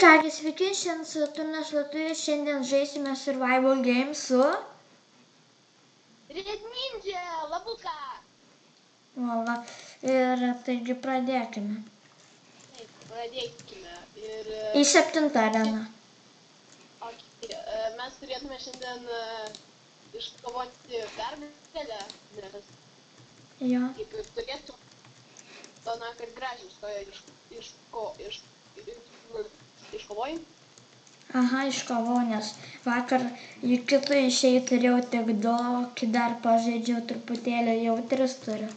kągi, sveiki, šiandien su Turinės Lietuviu, šiandien žaisime Survival Game su... Red Ninja, labuka. Va, ir taigi pradėkime. Taip, pradėkime. Ir... Į 7 areną. Okay. Mes turėtume šiandien iškovoti pergalę, nes Jo. kaip ir turėtų, na, kad gražiai stoja iškovojai. Aha, iškovau, nes vakar į kitą išėjį turėjau tik 2, kai dar pažaidžiau truputėlį, jau 3 turiu.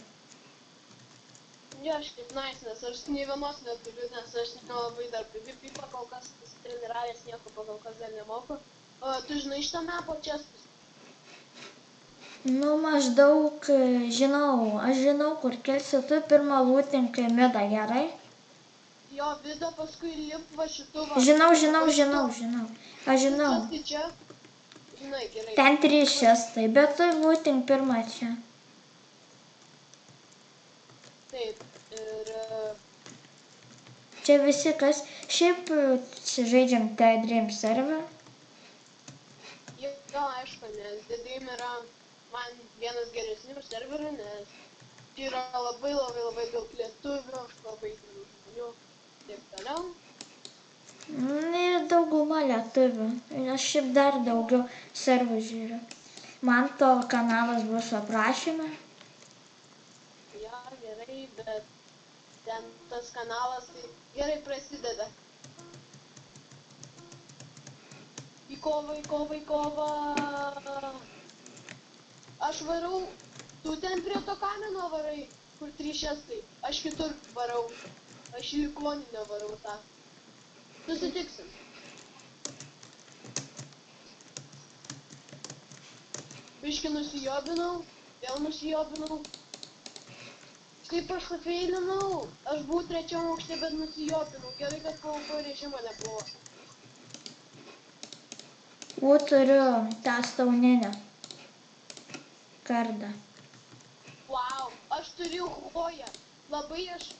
Jo, aš kaip nice, nes aš nei vienos neturiu, nes aš nelabai dar PvP kol kas treniravęs, nieko kol kas dar nemoku. Tu žinai šitą mapą čestus? Nu, maždaug žinau, aš žinau, kur kelsi, tu pirmą lūtinkai midą, gerai? Jo, vidą paskui lip va šitų va. Žinau. Aš žinau. Tai čia? Žinai, gerai. Ten 3 šestai, bet tu lūtink pirmą čia. Taip, ir... Čia visi kas, šiaip žaidžiam The Dream server. Jo, aišku, nes The Dream yra man vienas geresnių serverių, nes čia yra labai daug lietuvių, labai daug žmonių, taip toliau. Ir dauguma lietuvių, aš šiaip dar daugiau servų žiūriu. Man to kanalas bus aprašyme. Jo, gerai, bet ten tas kanalas tai gerai prasideda. Į kovą. Aš varau, tu ten prie to kamino varai, kur 3 šestai. Aš kitur varau, aš į ikoninę varau tą. Susitiksim. Biškį nusijobinau, vėl nusijobinau. Kaip aš sufeilinau, aš buvau 3 aukšte, bet nusijobinau. Gerai, kad PvP režimo nebuvo. Turiu tą stauninę kardą. Wow, aš turiu hoją. Labai aš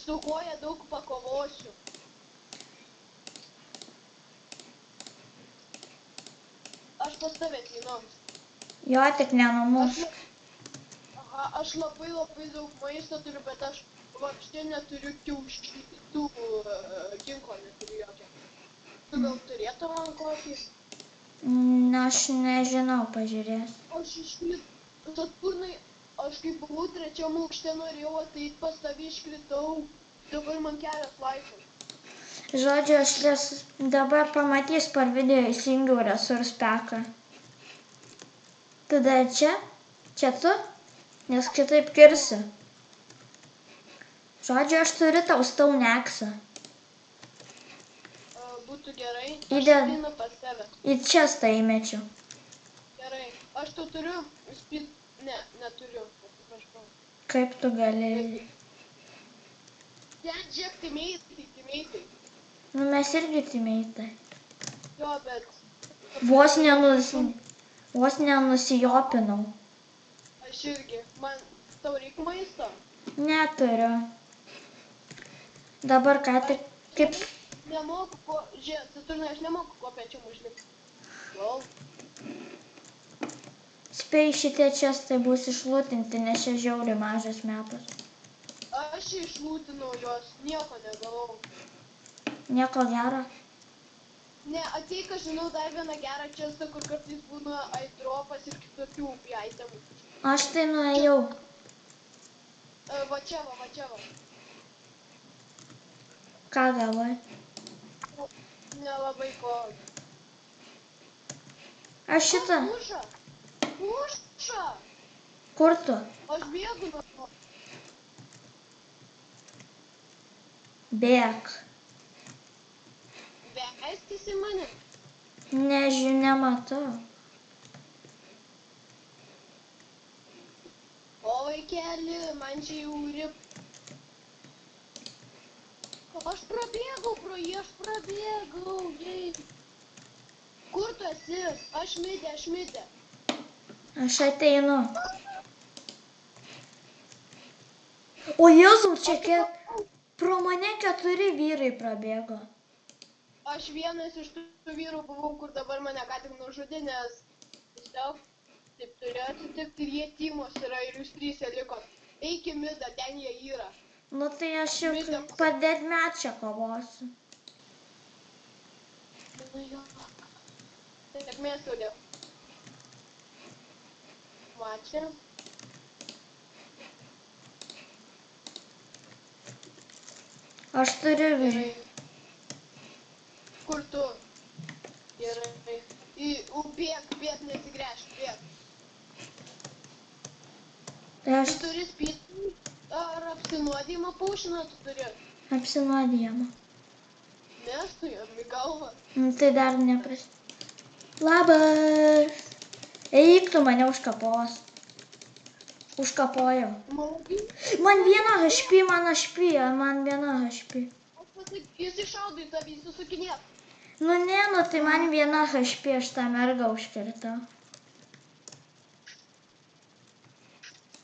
su hoja daug pakovosiu. Aš pas tave ateinu. Jo, tik nenumušk. Aha, aš labai daug maisto turiu, bet aš vapšte neturiu kiaušinių, ginklo neturiu jokio. Tu gal turėtų man kokį? Aš nežinau, pažiūrės. Aš iškritau, Saturnai, aš kaip buvau 3 aukšte norėjau ateit pas tavį, iškritau, dabar man kelias laisvas. Žodžiu, aš dabar pamatys per video įsijungiau resurс packą. Tada čia tu, nes kitaip kirsi. Žodžiu, aš turiu tau stone axe. Būtų gerai, aš ateinu pas tave. Į čestą įmečiu. Gerai, aš tu turiu, neturiu, atsiprašau. Kaip tu galėjai? Ten žiūrėk, timeitai. Nu, mes irgi timeitai. Jo, bet... Vos nenusijopinau. Aš irgi, tau reikia maisto? Neturiu. Dabar ką tik kaip... Nemoku žiūrėk, Saturnai, aš nemoku kopiančiam užlipti. Lol. Spėj, šitie čestai bus išlūtinti, nes čia žiauriai mažas metas. Aš išlūtinau juos, nieko negavau. Nieko gero? Ne, ateik, aš žinau dar vieną gerą čestą, kur kartais būna airdropas ir kitokių itemų. Aš tai nuėjau. Va čia va. Ką gavai? Nelabai ko. Aš šitą. Puša! Kur tu? Aš bėgu nuo to. Bėk. Veistis į mane? Nežinia, matau. O vaikeli, man čia jau rip. Aš prabėgau pro jį, jei. Kur tu esi? Aš midė. Aš ateinu. O Jėzau, čia pro mane 4 vyrai prabėgo. Aš vienas iš tų vyrų buvau, kur dabar mane ką tik nužudė, nes tiesiog taip turėjo atsitikti ir jie tymos yra ir jūs trys likot. Eik į midą, ten jie yra. Nu tai aš jau padėt mečią kovosiu. Nu jo. Sėkmės todėl. Mačia. Aš turiu Gerai. Kur tu? Gerai. Bėk, nesigręžk, bėk. Tai aš Tu turi spyti ar apsinuodėjimą paušiną tu turi? apsinuodijama. Nestu jam į galvą. Nu tai dar nepras... Labas. Eik, tu mane užkapos. Užkapojau. Maugi? Man viena HP, man viena HP. Jis iššaudo į tavį, susukinėt. Nu ne, nu tai man viena HP, aš tą mergą užkirtau.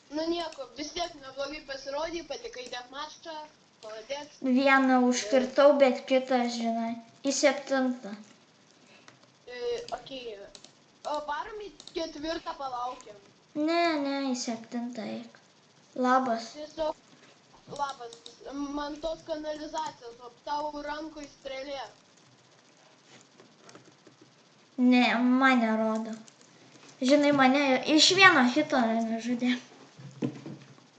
Nu nieko, vis tiek neblogai pasirodė, patikai deathmatchą, paladėt. Vieną užkirtau, bet kitą, žinai, į 7. Okei. O varom į 4 palaukiam. Ne, į 7 eik. Labas. Tiesiog, labas, man tos kanalizacijos, o tau rankoj strėlė. Ne, mane rodo. Žinai, mane iš vieno hito nežudė.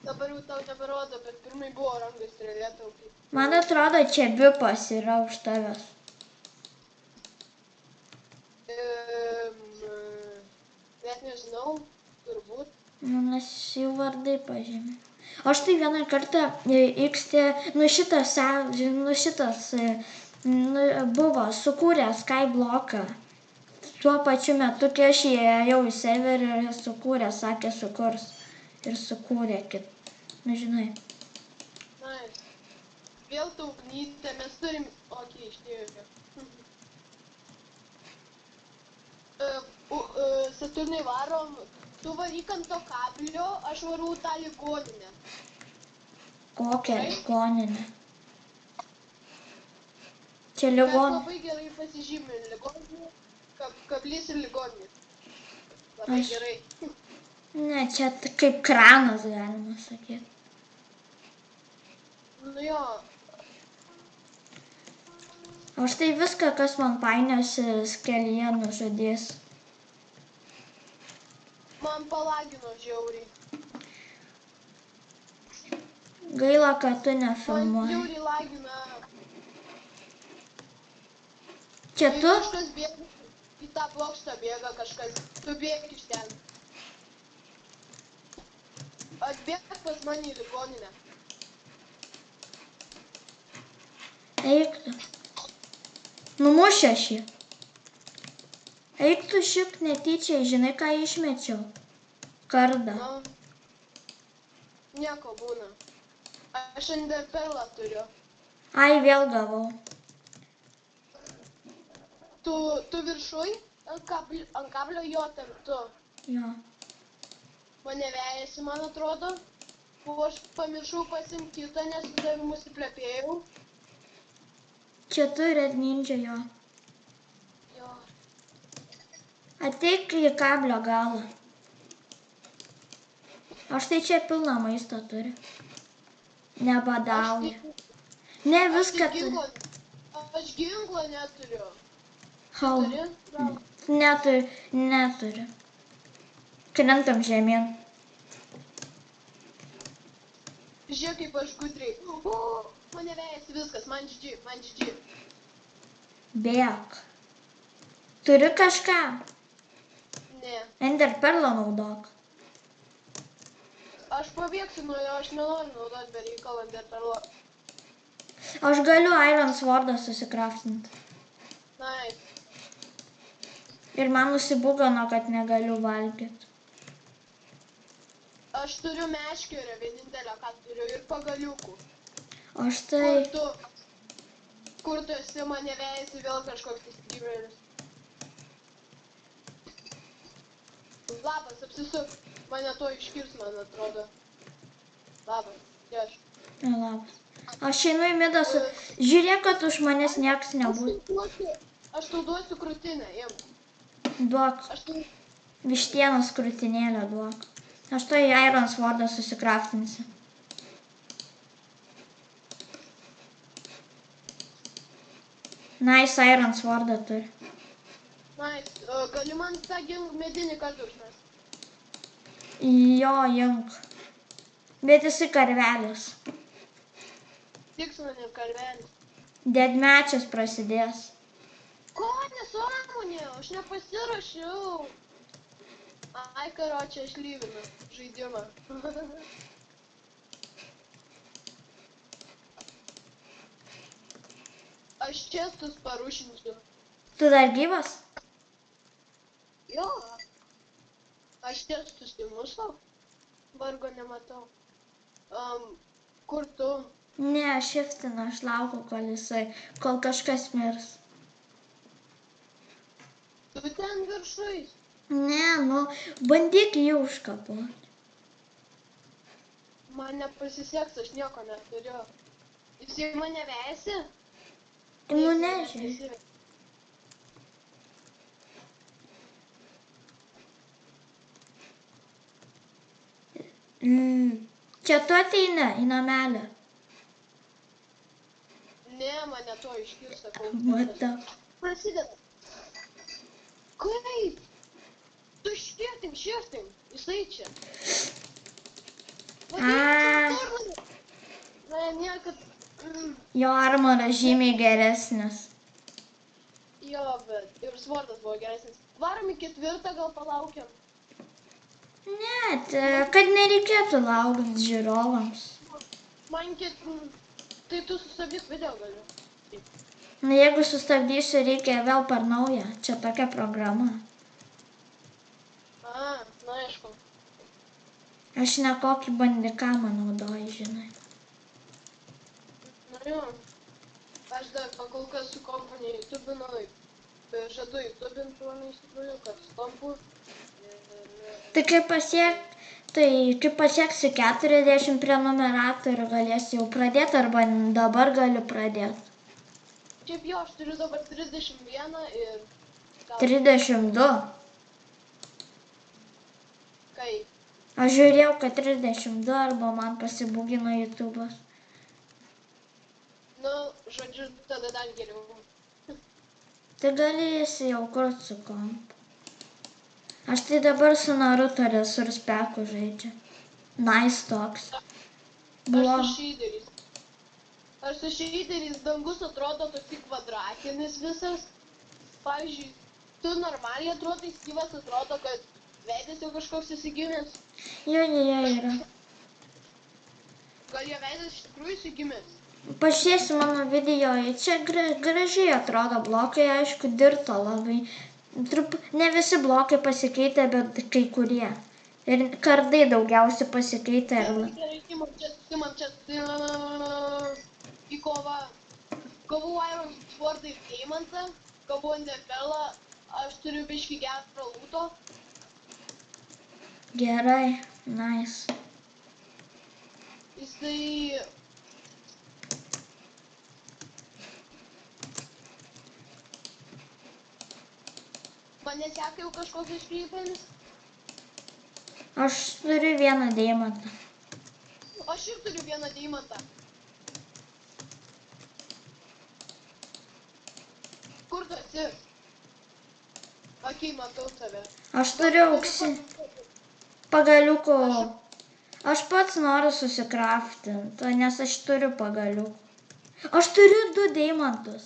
Dabar jau tau neberodo, bet pirmai buvo rankoj strėlė tau kaip. Man atrodo, čia bipas yra už tavęs. Net nežinau, turbūt. Nes jų vardai pažymė. Aš tai vieną kartą XT, šitas buvo sukūręs Skybloką. Tuo pačiu metu, kai aš įėjau į serverį ir sukūrė, sakė sukurs. Ir sukūrė kitą. Nu, žinai. Nice. Vėl ta ugnytė, mes turim... Okei, išnėjome. Saturnai varom, tu varyk ant to kablio, aš varau tą ligoninę. Kokią ligoninę? Čia Mes ligoninė. labai gerai pasižymėm ligoninę, kablys ir ligoninė. Labai gerai. Ne, čia kaip kranas, galima sakyti. Nu jo. Aš tai viską, kas man painiosi kelyje, nužudys. Man palagino žiauriai. Gaila, kad tu Man nefilmuoji. žiauriai lagina. Čia Kai tu? kažkas bėga, į tą plokštą bėga kažkas, tu bėg iš ten. Atbėg pas mane į ligoninę. Eik tu. Numušė šį. Eik tu šik netyčiai, žinai, ką išmečiau. Kardą. Nieko būna. Aš enderperlą turiu. Ai, vėl gavau. Tu viršuj? Ant kablio jo ten tu. Jo. Mane vejasi, man atrodo. O aš pamiršau pasimti kitą, nes su tavimi užsiplepėjau. Čia tu Red Ninja jo. Jo. Ateik į kablio galą. Aš tai čia pilną maisto turiu. Nebadauju. Ne, viską turiu. Aš ginklo neturiu. Hau. Turi? Neturiu. Krentam žemyn. Žiūrėk, kaip aš gudriai. O, mane vejasi viskas, man GG. Bėk. Turi kažką? Ne. Enderperlą naudok. Aš pabėgsiu nuo jo, aš nenoriu naudoti be reikalo enderperlo. Aš galiu Iron Swordą susikraftinti. Nice. Ir man nusibugano, kad negaliu valgyti. Aš turiu meškerę vienintelę, ką turiu, ir pagaliukų. Aš tai... Kur tu esi, mane vejasi vėl kažkoks streameris. Labas, apsisuk. Mane to iškirs, man atrodo. Labas, aš. Labas. Aš einu į midą su... Žiūrėk, kad už manęs nieks nebūtų. Aš tau duosiu krūtinę, imk. Duok. Aš tau... Vištienos krūtinėlę duok. Aš to į Iron Swordą susikraftinsiu. Nice Iron Swordą turi. Nice. Gali man tą medinį kartą užmest? Jo, junk. Bet jisai karvelis. Tik su manim karvelis. Deadmatch'as prasidės. Ko nesąmonė? Aš nepasirašiau. Ai, karočią, aš lyvinu žaidimą. Aš čestus parušinsiu. Tu dar gyvas? Jo. Aš čestus įmušau. Vargo nematau. Kur tu? Ne, aš shiftinu, aš laukiu, kol kažkas mirs. Tu ten viršui. Ne, nu, bandyk jį užkapoti. Man nepasiseks, aš nieko neturiu. Jis į mane vesi? Nu, nežiūrėk. Čia tu ateini į namelį. Ne, mane to iškirs, sakau. Matau. Prasideda. Kaip? Tu širtim. Jisai čia. Na, niekad... Jo armoras žymiai geresnis. Jo, bet ir svordas buvo geresnis. Varom į 4, gal palaukiam? Ne, kad nereikėtų laukti žiūrovams. Man tai tu sustabdyk video galiu. Na, jeigu sustabdysiu, reikia vėl per naują. Čia tokia programa. Na, aišku. Aš ne kokį bandikamą naudoju, žinai. Na, jo. Aš dar pakol kas su kompu neįtubinu. Žadu įtubinti mane iš tikrųjų, kad su kompu. Tai kai pasieksiu 40 prenumeratorių, galėsiu jau pradėti, arba dabar galiu pradėti. Šiaip jo, aš turiu dabar 31 ir... 32. Kai? Aš žiūrėjau, kad 32, arba man pasibūgino YouTube'as. Nu, žodžiu, tada dar geriau. Tai galėsi jau kurti su kompu. Aš tai dabar su Naruto Resurspeku žaidžiu. Nice toks. Aš su šeideris dangus atrodo toks kvadratinis visas. Pavyzdžiui, tu normaliai atrodo, Styvas atrodo, kad veidas jau kažkoks įsigimęs. Jo, yra. Gal jo veidas iš tikrųjų įsigimęs? Pažiūrėsi mano video, čia gražiai atrodo blokai, aišku, dirto labai. Ne visi blokai pasikeitė, bet kai kurie. Ir kardai daugiausiai pasikeitė. Gerai, Simon čia į kovą. Gavau Iron Swordą ir Deimantą, gavau Enderpearlą, aš turiu biškį gerą lūto. Gerai, nice. Jisai... Mane seka jau kažkoks iškrypelis? Aš turiu vieną deimantą. Aš ir turiu vieną deimantą. Kur tu esi? Akiai, matau tave. Aš turiu auksinį pagaliukų. Aš pats noriu susikraftinti, nes aš turiu pagaliukų. Aš turiu 2 deimantus.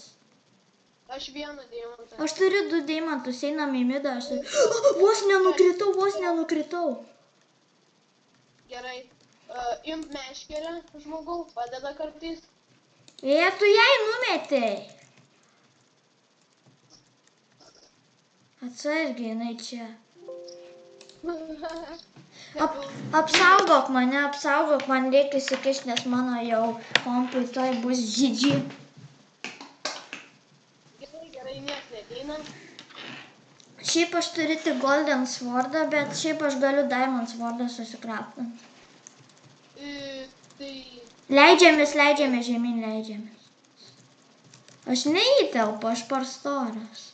Aš vieną deimantą. Aš turiu 2 deimantus, einam į midą. Vos nenukritau. Gerai. Imp meškerę, žmogau, padeda kartais. Tu jai numetei. Atsargiai, jinai čia. Apsaugok mane, man reikia įsikišti, nes mano jau kompui toj bus GG. Gerai, nieks neateina. Šiaip aš turiu tik Golden Swordą, bet šiaip aš galiu Diamond Swordą susikraftinti. Tai Leidžiamės žemyn, leidžiamės. Aš neįtelpu, aš per storas.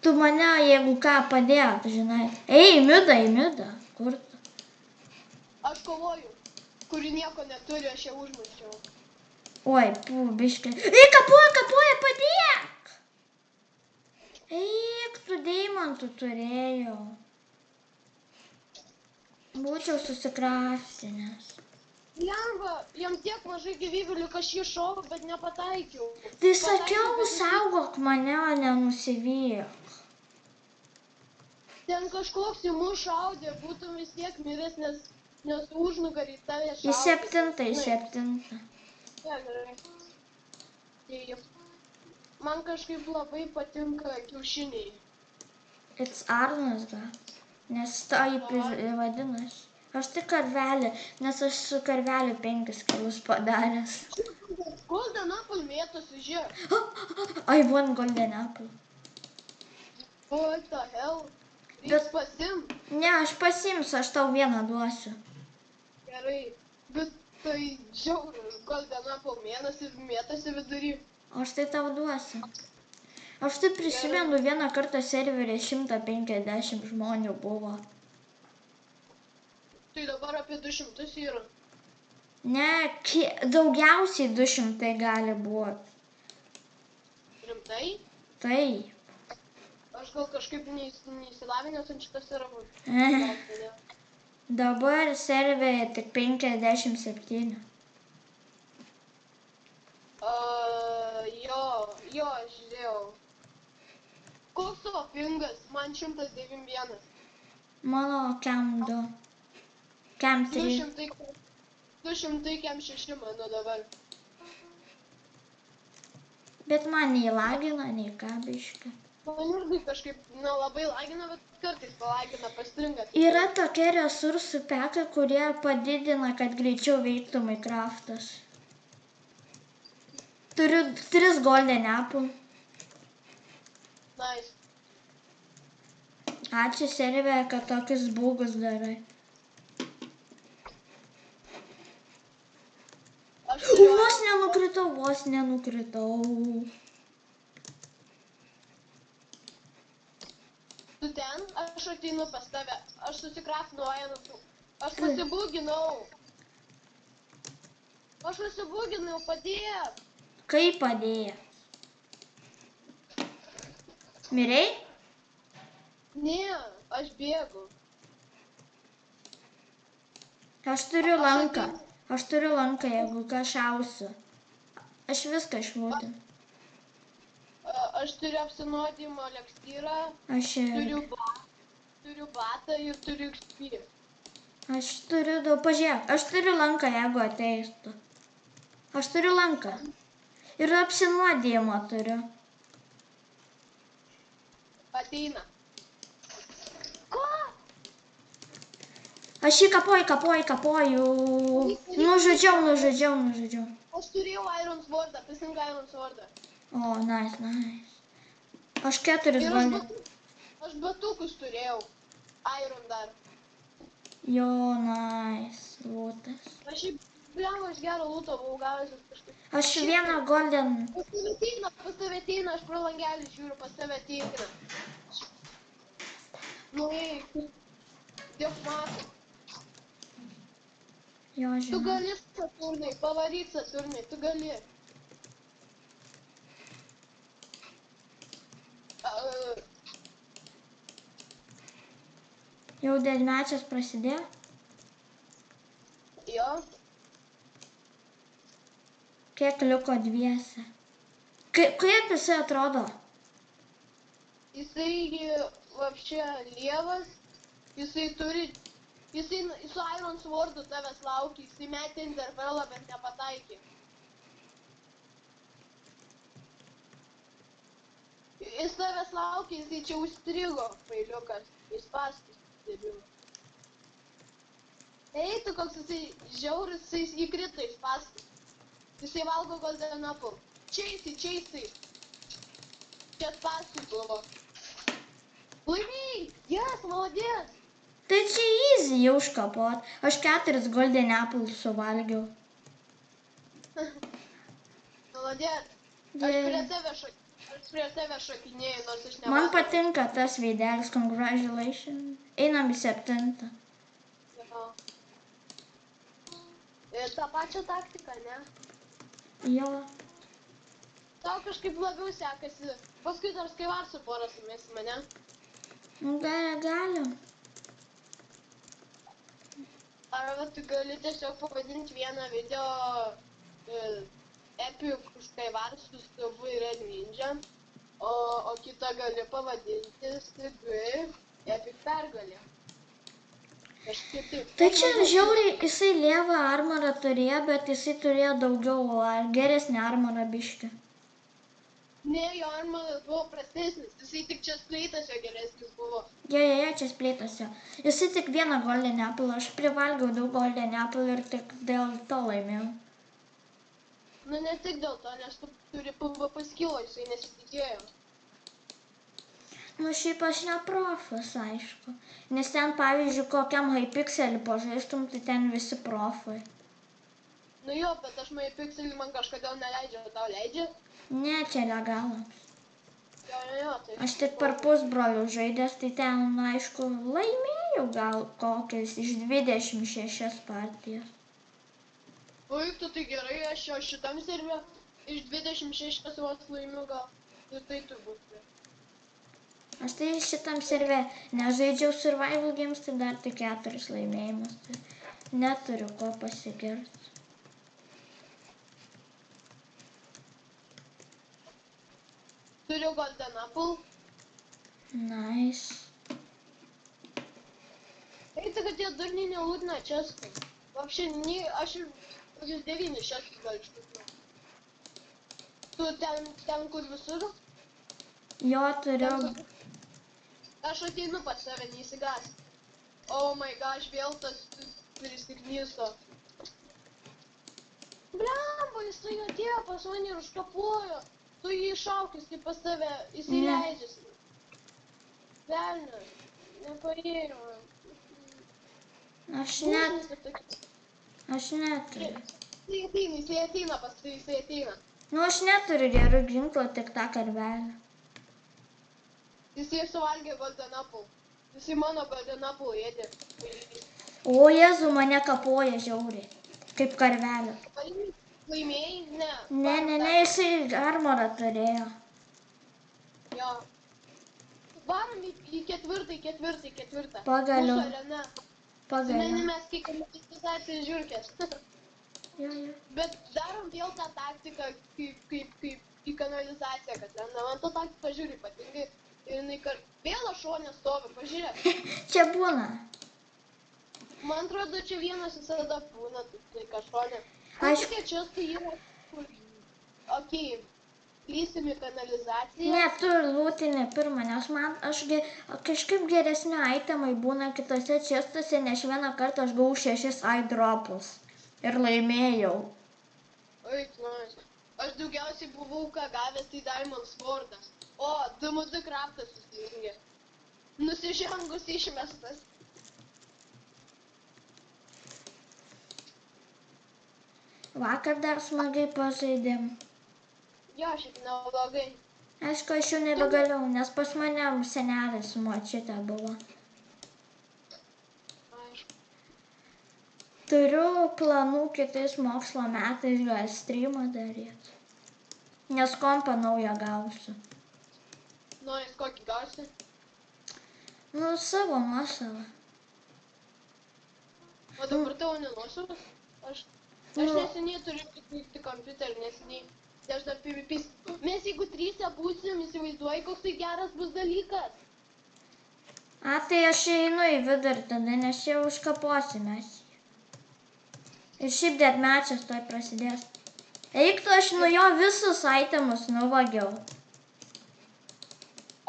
Tu mane, jeigu ką, padėk, žinai. Ei, Mida, kur tu? Aš kovoju. Kuri nieko neturi, aš ją užmušiau. Oi, biškai. Ei, kapuoja, padėk! Eik, tu deimantų turėjau. Būčiau susikraftinęs. Lengva, jam tiek mažai gyvybių, lyg aš jį šovau, bet nepataikiau. Tai sakiau, saugok mane, o nenusivyk. Ten kažkoks į mus šaudė, būtum vis tiek miręs, nes užnugarį tave šaudė. Į septintą. Ja, gerai. Tai man kažkaip labai patinka kiaušiniai. It's Arnas, gal. Nes taip ir vadinasi. Aš tik karvelį, nes aš su karveliu 5 kilus padaręs. Golden Apple mėtosi, žiūrėk. I want Golden Apple. What the hell? Reiks pasim. Ne, aš pasimsiu, aš tau vieną duosiu. Gerai, bet tai žiaurus Golden Apple mėtosi vidury. Aš tai tau duosiu. Aš tai prisimenu vieną kartą serverį 150 žmonių buvo. Tai dabar apie 200 yra. Ne, daugiausiai 200 gali būti. Rimtai? Taip. Aš gal kažkaip neįsilavinęs ant šitas serverų. Dabar serverį tik 57. Jo, aš žiūrėjau. Koks tavo pingas? Man 191. Mano kem 2. Kem 3. 200 kem 6 mano dabar. Bet man nei lagina, nei ką biškai. Man irgi kažkaip nelabai lagina, bet kartais palagina, pastringa. Yra tokie resursų peka, kurie padidina, kad greičiau veiktų Minecraftas. Turiu 3 Golden Apple. Nice. Ačiū serverį, kad tokius bugus darai. Vos nenukritau. Tu ten? Aš ateinu pas tave. Aš susikraftinu ironų. Aš pasibūginau. Padėk. Kaip padėjęs? Mirei? Ne, aš bėgu. Aš turiu lanką, jeigu ką šausiu. Aš viską išlūdinu. Aš turiu apsinuodimo elekstyrą, turiu batą ir turiu XP. Aš turiu daug, pažiūrėk, aš turiu lanką, jeigu ateistų. Aš turiu lanką. Ir apsinuodimo turiu. Ateina. Ko? Aš jį kapoju. Nužudžiau. Aš turėjau Iron Swordą, prisink Iron Swordą. O, nice. Aš 4 bandžiau. Aš batukus turėjau. Iron dar. Jo, nice. Lūtas. Aš gerą lūtą buvau gavęs kažkaip. Aš vieną golden. Pas tave ateina, aš pro langelį žiūriu, pas tave ateina. Nu, eik. Tiek matai. Jo, žinau. Tu gali Saturnai, pavaryk Saturnai, tu gali. Jau deadmatch'as prasidėjo? Jo. Kiek liko dviese? Kaip jisai atrodo? Jisai vapščia lievas, jisai su Iron Swordu tavęs laukia, jisai metė intervalą, bet nepataikė. Jis tavęs laukia, jisai čia užstrigo, pailiukas, jis paskis, debilu. Ei, tu koks jisai žiaurus, jisai įkrito, jis paskis. Jisai valgo Golden Apple. Čeisai. Čia paskis buvo. Laimėjai! Yes, молодец! Tai čia easy jau užkapot. Aš 4 golden apple suvalgiau. Maladėt. Aš prie tave šakinėjau, nors aš nematau. Man patinka tas veidelis, congratulations. Einam į 7. Ta pačia taktika, ne? Jo. Tau kažkaip labiau sekasi. Paskui dar Skywarsų porą sumėsim, ne? Galim. Arba tu gali tiesiog pavadinti vieną video Epic Skywarsų su Red Ninja, o kitą gali pavadinti STG Epic pergalė. Tai čia žiauriai, jisai lievą armorą turėjo, bet jisai turėjo daugiau geresnį armorą biškį. Ne, jo armoras buvo prastesnis, jisai tik čia spleitas jo geresnis buvo. Jo, čia spleitas jo. Jisai tik vieną golden apple, aš privalgiau daug golden apple ir tik dėl to laimėjau. Nu, ne tik dėl to, nes tu turi PvP skilo, jisai nesitikėjo. Nu, šiaip aš ne profas, aišku. Nes ten, pavyzdžiui, kokiam Hypixelį pažaistum, tai ten visi profai. Nu jo, bet aš Hypixelį man kažkodėl neleidžia, o tau leidžia? Ne, čia legalams. Jo, tai... Aš tik per pusbrolių žaidęs, tai ten, aišku, laimėjau gal kokias iš 26 partijas. Ui, tu tai gerai, aš jau šitam serve iš 26 vos laimiu gal. Tai turbūt. Aš tai šitam serve nežaidžiau survival games, tai dar tik 4 laimėjimus. Tai neturiu ko pasigirti. Turiu golden apple. Nice. Tai kad tie durniai nelūdina čestai. Вообще, aš ir 9 čestus gal ištikau. Tu ten kur visur? Jo, turiu. Aš ateinu pas save, neįsigąs. Oh my gosh, vėl tas prisiknyso. Blemba, jisai atėjo pas mane ir užkapojo. Tu jį išaukis, tai pas tave įsileidžiasi. Velnias, nepaėjo. Aš neturiu. Jisai ateina pas tai, jisai ateina. Nu, aš neturiu gerų ginklų, tik tą karvelę. Jisai suvalgė golden apple. Jisai mano golden apple ėdė. O, Jėzu, mane kapoja žiauriai. Kaip karvelė. Laimėjai? Ne, jisai armorą turėjo. Jo. Varom į ketvirtą. Pagaliau. Mūsų arena. Su manimi mes kiekame kanalizacijos žiūrkės. Jo. Bet darom vėl tą taktiką kaip į kanalizaciją, kad lenda. Man to taktika žiūri ypatingai. Ir jinai vėl aš šone stovi, pažiūrėk. Čia būna. Man atrodo, čia vienas visada būna, tai kažkonė. Aišku. Čia tai yra, okei, lysim į kanalizaciją. Ne, tu lūtini pirmą, nes aš kažkaip geresni itemai būna kitose čestuose, nes vieną kartą aš gavau 6 eyedropus ir laimėjau. Oi, nice. Aš daugiausiai buvau ką gavęs, tai Diamond Swordas. O, DMD kraftas susijungė. Nusižengus išmestas. Vakar dar smagiai pažaidėm. Jo, šiaip neblogai. Aišku, aš jau nebegaliau, nes pas mane senelis su močiute buvo. Aišku. Turiu planų kitais mokslo metais gal streamą daryti. Nes kompą naują gausiu. Noris kokį gausi? Nu, savo nuosavą. O dabar tavo nenuosavas? Aš neseniai turiu tik kompiuterį, neseniai. Tai aš dar PvP. Mes jeigu 3 būsim, įsivaizduoji, koks tai geras bus dalykas. Tai aš einu į vidurį tada, nes čia užkaposime. Ir šiaip deathmatch'as tuoj prasidės. Eik tu, aš nuo jo visus itemus nuvagiau.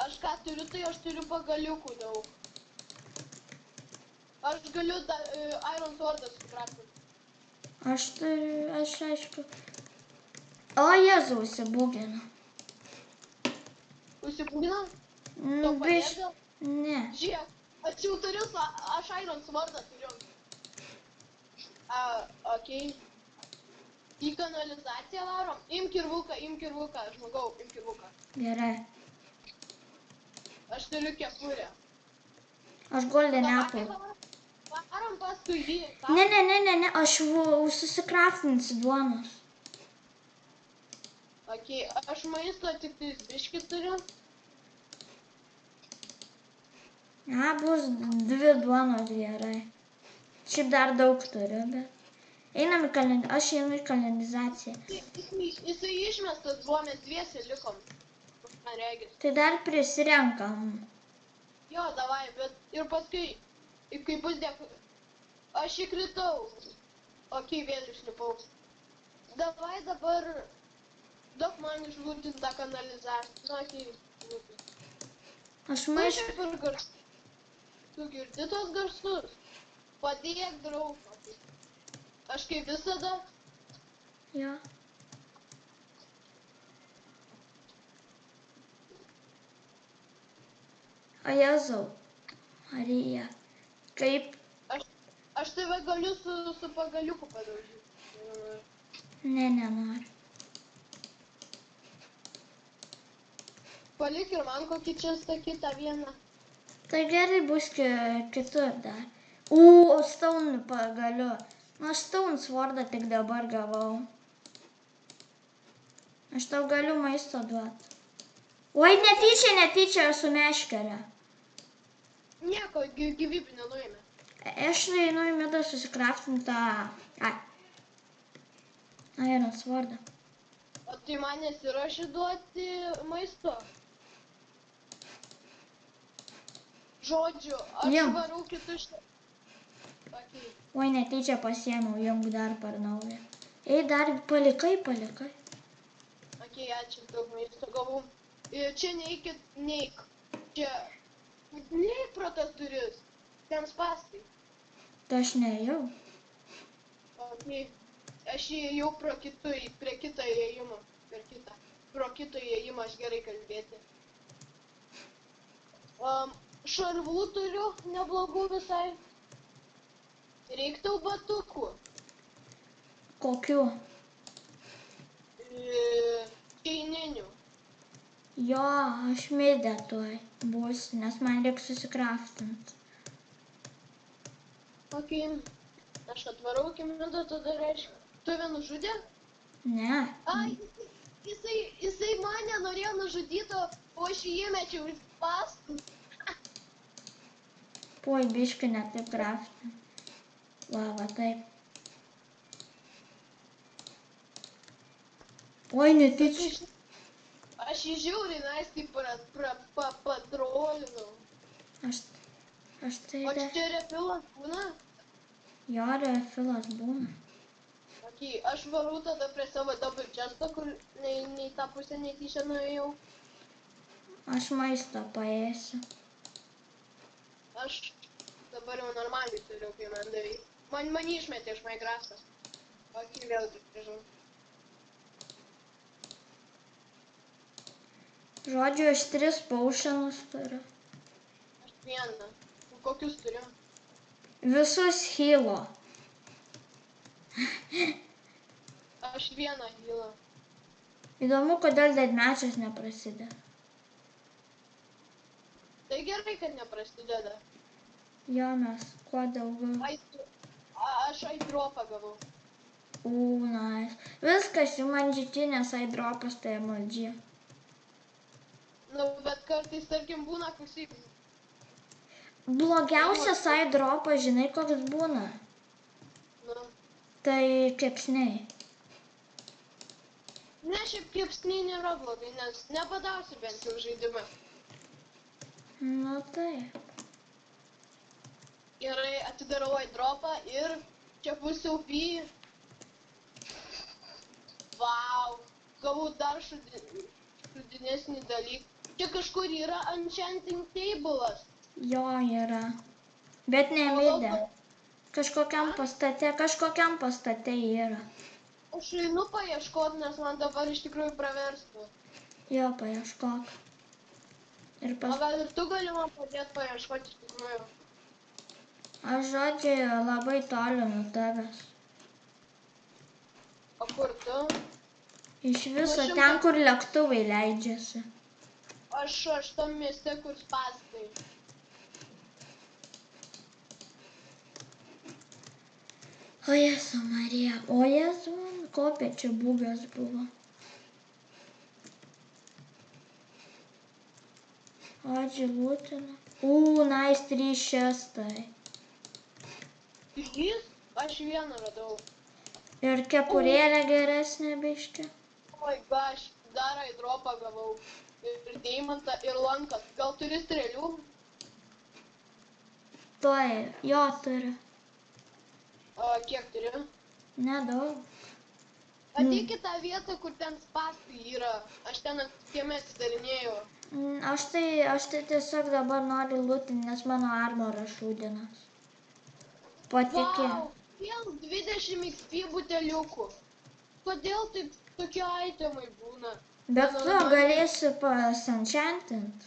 Aš ką turiu, tai aš turiu pagaliukų daug. Aš galiu Iron Swordą sukrapti. Aš aišku. O, Jėzau, užsibūgino. Užsibūgino? Biš... Ne. Žiūrėk, Aš jau turiu, aš Iron Swordą turiu. Okei. Į kanalizaciją varom. Imk kirvuką, žmogau, imk kirvuką. Gerai. Aš turiu kepurę. Aš golden apple. Varom paskui jį. Ne, aš susikraftinsiu duonos. Okei, aš maisto tik tai biškį turiu. Bus 2 duonos gerai. Šiaip dar daug turiu, bet... Aš einu į kanalizaciją. Jisai išmestas buvo, mes dviesi likom. Man regis. Tai dar prisirenkam. Jo, davai, bet ir paskui, kai bus aš įkritau. Okei, vėl išlipau. Davai dabar daug man išlūdint tą kanalizaciją. Nu, okei, išlūdint. Aš maiš... Tu girdi tos garsus? Padėk, draugą. Aš kaip visada. Jo. O Jėzau. Marija. Kaip... Aš tave galiu su pagaliuku padaužyti. Ne, nenoriu. Palik ir man kokį čia kitą vieną. Tai gerai bus kitur dar. Stone pagaliu. Aš Stone Swordą tik dabar gavau. Aš tau galiu maisto duoti. Oi, netyčia esu meškerė. Nieko, gyvybinę nuėmė. Aš einu į midą susikraftinti tą... Iron Swordą. O tai man nesiruoši duoti maisto? Žodžiu, aš varau kitus... Oi, netyčia pasiėmiau, jums dar per naują. Ei, dar palikai. Okei, ačiū, daug maisto gavau. Čia neik. Čia... Neik pro tas duris. Ten spastai. Tai aš neėjau. Okei. Aš įėjau prie kito įėjimo. Pro kito įėjimo aš gerai kalbėti. Šarvų turiu, neblogų visai. Reiktų batukų. Kokių? Čeininių. Jo, aš midė tuoj bus, nes man reikia susikraftinti. Okei. Aš atvarau iki mido, tada reiškia. Tu vieną žudė? Ne. Jisai mane norėjo nužudyti, o aš jį įmečiau iš pastų. Poj, biškį ne taip kraftinti. Va, taip. Oi, netyčia. Aš jį žiauriai naistai patrolinau. Aš tai... O čia refilas būna? Jo, refilas būna. Okei, aš varau tada prie savo double chest'o, kur nei tą pusę netyčia nuėjau. Aš maisto paėsiu. Aš dabar jau normaliai turiu, kai man davai. Man išmetė iš Minecraft'as. Okei, vėl grįžau. Žodžiu, aš 3 potionus turiu. Aš vieną. Kokius turiu? Visus healo. Aš vieną healą. Įdomu, kodėl deadmatch'as neprasideda. Tai gerai, kad neprasideda. Jo, mes kuo daugiau. Aš airdropą gavau. Nice. Viskas, jau man žytinės airdropas, tai MLG. Nu, bet kartais, tarkim, būna koksai... Blogiausias airdropas, žinai, koks būna? Nu. Tai kepsniai. Ne, šiaip kepsniai nėra blogai, nes nepadausi bent jau žaidimą. Nu, taip. Gerai, atidarau airdropą ir čia pusiau P. Vau, gavau dar šudinesnį dalyką. Čia kažkur yra enchanting table'as. Jo, yra. Bet ne midė. Kažkokiam pastate yra. Aš einu paieškot, nes man dabar iš tikrųjų praverstų. Jo, paieškok. Ir O gal ir tu gali man padėti paieškoti iš tikrųjų? aš žodžiai labai toli nuo tavęs. O kur tu? Iš viso ten, kur lėktuvai leidžiasi. Aš tam mieste, kur spąstai. O Jėzu Marija, o Jėzu, kokia čia būgas buvo. Adži Lūtina. Nice 3-6. Jis? Aš vieną radau. Ir kepurėlė geresnė biškė. Oi, aš dar aidropą gavau. Ir deimantą, ir lankas. Gal turi strėlių? Tuoj, jo turiu. O kiek turi? Nedaug. Ateik į tą vietą, kur ten spąstai yra. Aš ten kieme atsidarinėjau. Aš tai tiesiog dabar noriu lūtinti, nes mano armoras šūdinas. Patikė. Vau, vėl 20 XP buteliukų. Kodėl taip tokie itemai būna? Bet tu galėsi pasenčantint.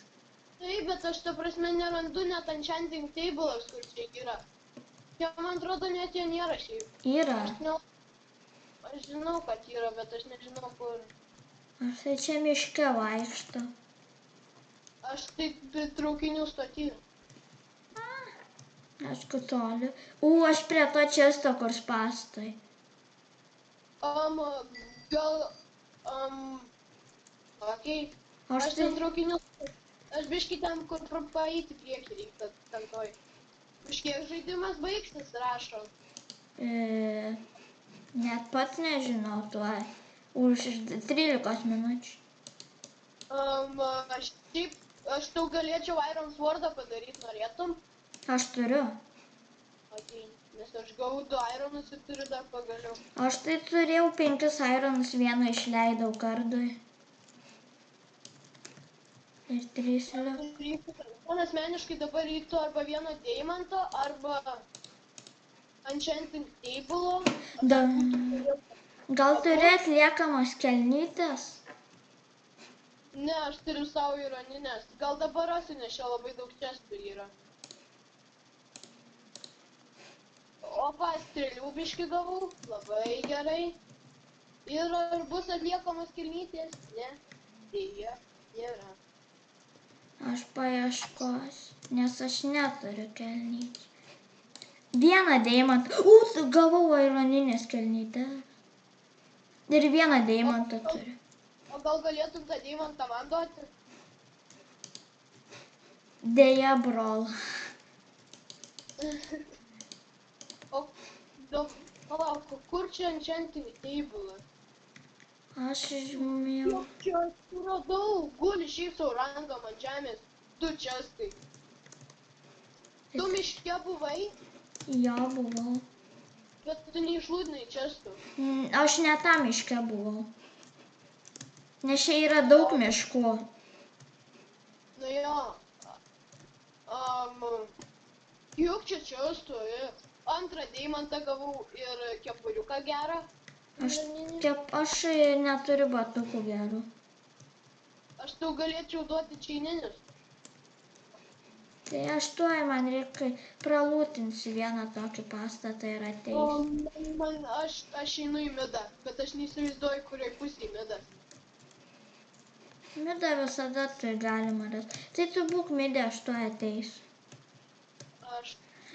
Taip, bet aš ta prasme nerandu net enchanting tables, kur čia yra. Čia, man atrodo, net jie nėra šiaip. Yra. Aš žinau, kad yra, bet aš nežinau, kur. Aš tai čia miške vaikšto. Aš taip traukinių stoty. Aišku, toli. Aš prie to često, kur spąstai. Gal, okei. Aš ten traukinių, aš biškį ten, kur paeiti priekį reiktų, ten toj. Biškiek žaidimas baigsis, rašo. Net pats nežinau tuoj. Už 13 minučių. Aš tau galėčiau Iron Swordą padaryti, norėtum? Aš turiu. Okei, nes aš gavau 2 Ironus ir turiu dar pagaliau. Aš tai turėjau 5 Ironus, vieną išleidau kardui. Ir 3 liko. Man asmeniškai dabar reiktų arba vieno deimanto, arba enchanting table. Gal turi atliekamos kelnytės? Ne, aš turiu savo ironinės. Gal dabar rasiu, nes čia labai daug čestų yra. Opa, strėlių biškį gavau. Labai gerai. Ir ar bus atliekamos kelnytės? Ne. Deja, nėra. Aš paieškosiu, nes aš neturiu kelnyčių. Vieną deimantą. Gavau ironinės kelnytės. Ir vieną deimantą turiu. O gal galėtum tą deimantą man duoti? Deja, brol. Palauk, kur čia enchanting table? Aš žmėjau. Čia radau, guli šiaip sau random ant žemės, 2 čestai. Tu miške buvai? Jo, buvau. Bet tu neišlūdinai čestų. Aš ne tam miške buvau. Nes čia yra daug miškų. Nu jo. Juk čia čestų. Antrą deimantą gavau ir kepuriuką gerą. Aš neturiu batukų gerų. Aš tau galėčiau duoti čeininius. Tai aš tuoj man reikia pralūtinsiu vieną tokį pastatą ir ateisiu. Aš einu į midą, bet aš neįsivaizduoju, kurioj pusėje midas. Midą visada tai galima rasti. Tai tu būk midė, aš tuoj ateisiu.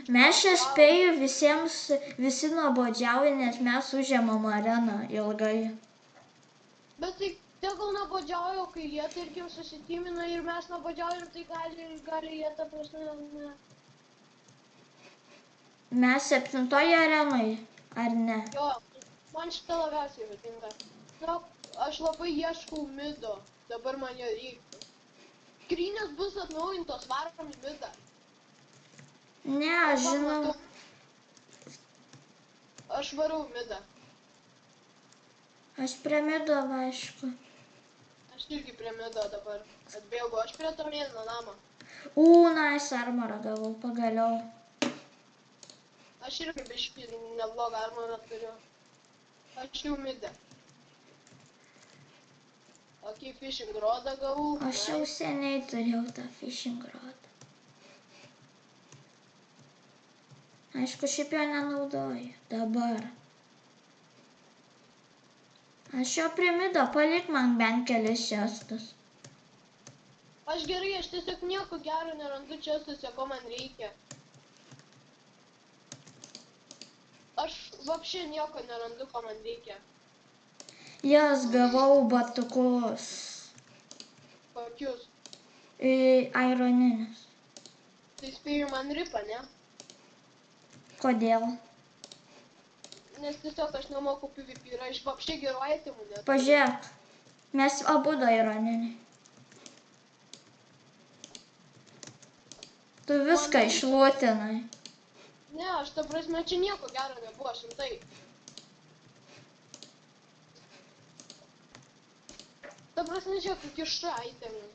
Mes čia spėju visi nuobodžiauja, nes mes užėmam areną ilgai. Bet tai tegul nuobodžiauja, kai jie tarkim susitimina ir mes nuobodžiaujam, tai gali jie ta prasme. Mes 7 arenai, ar ne? Jo, man šitą labiausiai patinka. Na, aš labai ieškau mido, dabar man jo reiktų. Skrynios bus atnaujintos, varom į midą. Ne, aš žinau. Aš varau midą. Aš prie mido aišku. Aš irgi prie mido dabar atbėgu, aš prie to mėlyno namo. Nice armorą gavau, pagaliau. Aš irgi biškį neblogą armorą turiu. Aš jau midę. Tokį fishing rodą gavau. Aš jau seniai turėjau tą fishing rodą. Aišku, šiaip jo nenaudoju dabar. Aš jo primido, palik man bent kelis čestus. Aš gerai, aš tiesiog nieko gero nerandu čestuose, ko man reikia. Aš vapšė nieko nerandu, ko man reikia. Jas gavau batukus. Kokius? Ironinius. Tai spėju man ripa, ne? Kodėl? Nes tiesiog aš nemoku PvP ir aš vapšė gerų itemų net. Pažiūrėk, mes abudu ironiniai. Tu viską išlūtinai. Ne, aš ta prasme, čia nieko gero nebuvo, šimtai. Ta prasme, čia kokie itemai.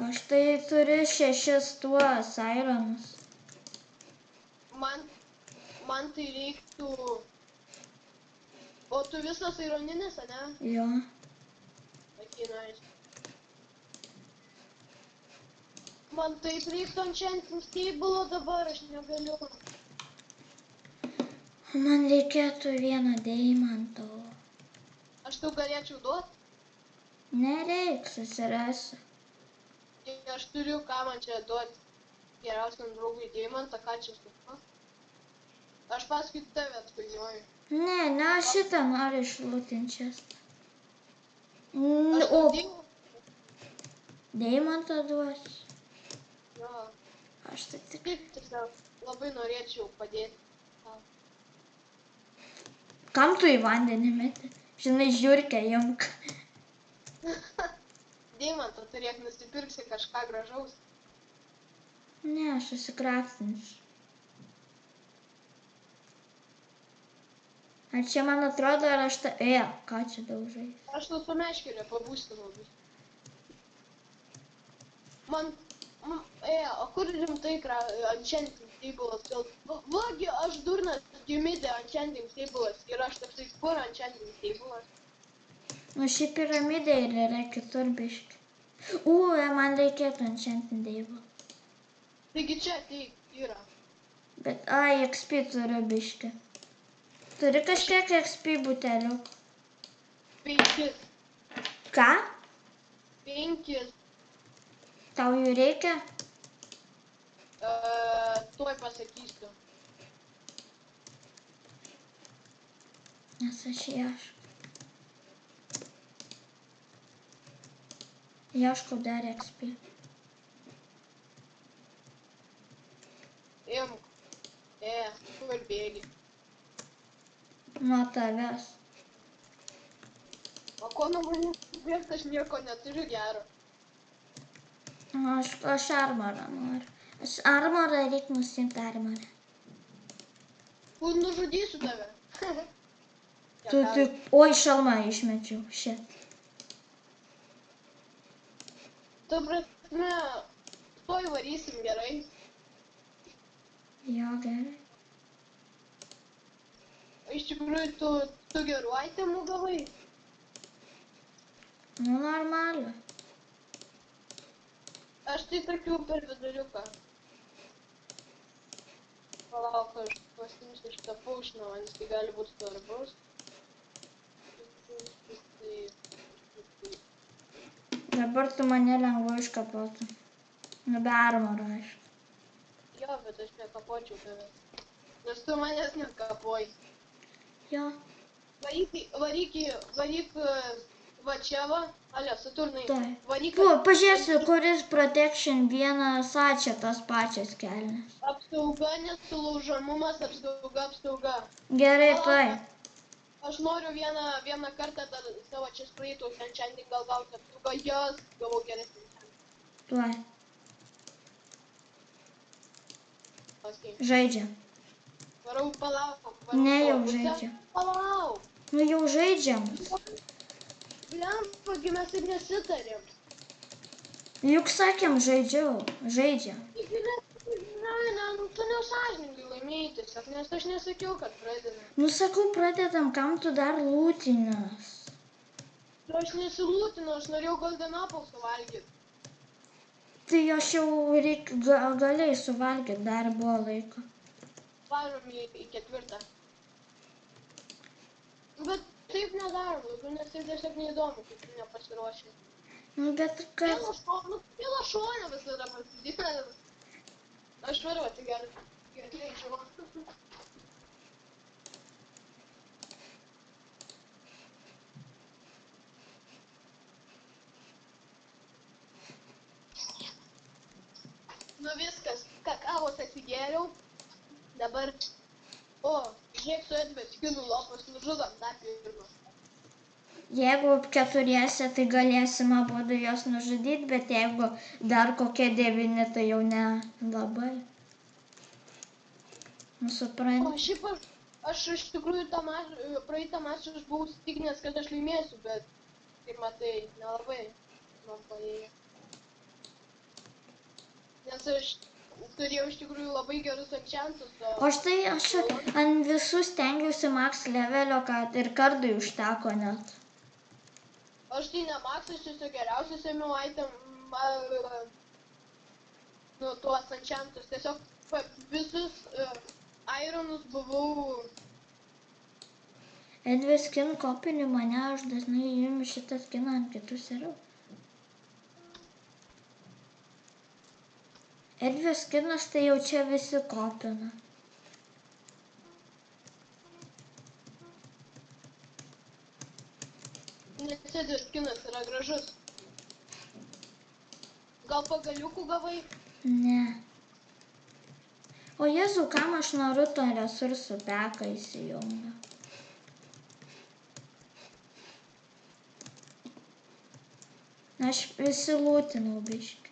Aš tai turiu 6 tuos ironus. Man tai reiktų... O tu visas ironinis, ane? Jo. Okay, nice. Man taip reiktų enchanting table dabar, aš negaliu. Man reikėtų vieną deimanto. Aš tau galėčiau duot? Nereik, susirasiu. Aš turiu, ką man čia duot geriausiam draugui deimantą, ką čia supa. Aš paskui tave atpainioju. Ne, aš šitą noriu išlūtinčias. Aš O, tau deimantą duosiu. Jo. Aš tai tik... Taip, tiesiog labai norėčiau padėti. Kam tu į vandenį meti? Žinai, žiurkę junk. Deimantą turėk, nusipirksi kažką gražaus. Ne, aš susikraptinsiu. Ar čia man atrodo, ar aš tą... ką čia daužai? Aš tau su meškerė pabūstinau. O kur rimtai enchanting table'as gal... Vagi, aš durnas, gimidė enchanting table'as ir aš toksai, kur enchanting table'as? Nu, ši piramidė ir yra kitur biški. Man reikėtų enchanting table. Taigi čia, taip, yra. Bet, XP turiu biški. Turi kažkiek XP butelių. 5. Ką? 5. Tau jų reikia? Tuoj pasakysiu. Nes aš ieškau. Ieškau dar XP. Imk. Kur bėgi. Nuo tavęs. O ko nuo manęs bėgti, aš nieko neturiu gero. Aš armorą noriu. Aš armorą reikia nusimti armorą. Kur nužudysiu tave? Oi, šalmą išmečiau. Šit. Ta prasme, tuoj varysim gerai. Jo, gerai. Iš tikrųjų, tu gerų itemų gavai? Nu, normaliu. Aš tai tokių per viduriuką. Palauk, aš pasimsiu šitą paušiną, nes tai gali būti svarbus. Dabar tu mane lengvai iškapotum. Nu, be armoro, aišku. Jo, bet aš nekapočiau tave. Nes tu manęs nekapoji. Jo. Varyk va čia va. Alio, Saturnai. Taip. Varyk. Pažiūrėsiu, kuris protection vienas čia tas pačias kelnes. Apsauga, nesulaužamumas, apsauga. Gerai, tuoj. Aš noriu vieną kartą savo čia spraitus enchanting gal gauti apsaugą. Jas gavau geresnį enchanting. Tuoj. Okay. Žaidžia. Varau, palauk. Ne, jau žaidžia. Palauk. Nu, jau žaidžiam. Blemba, mes ir nesitarėm. Juk sakėm, žaidžiam. Ne, tu nesąžiningai laimėjai tiesiog, nes aš nesakiau, kad pradedam. Nu, sakau, pradedam, kam tu dar lūtinės. Aš nesilūtinu, aš norėjau Golden Apple suvalgyti. Tai aš jau galėjai suvalgyti, dar buvo laiko. Varom į 4. Bet taip nedarom, nes tai tiesiog neįdomu, kaip tu nepasiruoši. Nu, bet kad... Pila šonę visada pasidėjęs. Aš varu atsigerti. Gerai, Nu viskas, kakavos atsigėriau. Dabar, žiūrėk su Edvės kinų lopus nužudom tą pirmą. Jeigu 4, tai galėsim abudu jos nužudyti, bet jeigu dar kokie 9, tai jau ne labai. Supranti. O šiaip aš iš tikrųjų praeitą mačą aš buvau įsitikinęs, kad aš laimėsiu, bet kaip matai, nelabai man paėjo. Nes aš turėjau iš tikrųjų labai gerus enchantus. O štai aš ant visų stengiausi max levelio, kad ir kardui užteko net. Aš tai ne max, aš tiesiog geriausius ėmiau item, tuos enchantus. Tiesiog visus ironus buvau... Edvės skin kopinių mane, aš dažnai imu šitą skiną ant kitų serų. Edvės skinas tai jau čia visi kopina. Nes Edvės skinas yra gražus. Gal pagaliukų gavai? Ne. O Jėzau, kam aš Naruto resursų peką įsijungiu? Aš įsilūtinau biškį.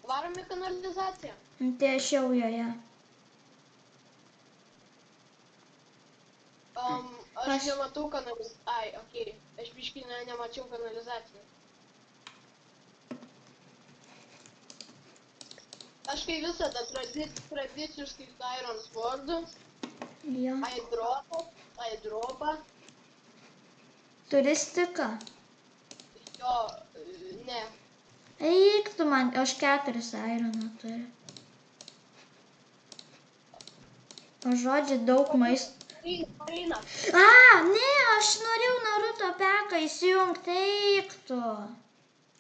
Varom į kanalizaciją. Tai aš jau joje. Aš nematau kanalizaciją. Ai, okei. Aš biškį nemačiau kanalizaciją. Aš kai visada tradiciškai su Iron Swordu, Aidropą. Turi stiką? Jo, ne. Eik tu man, aš 4 Ironą turiu. O žodžiu, daug maisto. Marina. Ne, aš norėjau Naruto peką įsijungti, eik tu.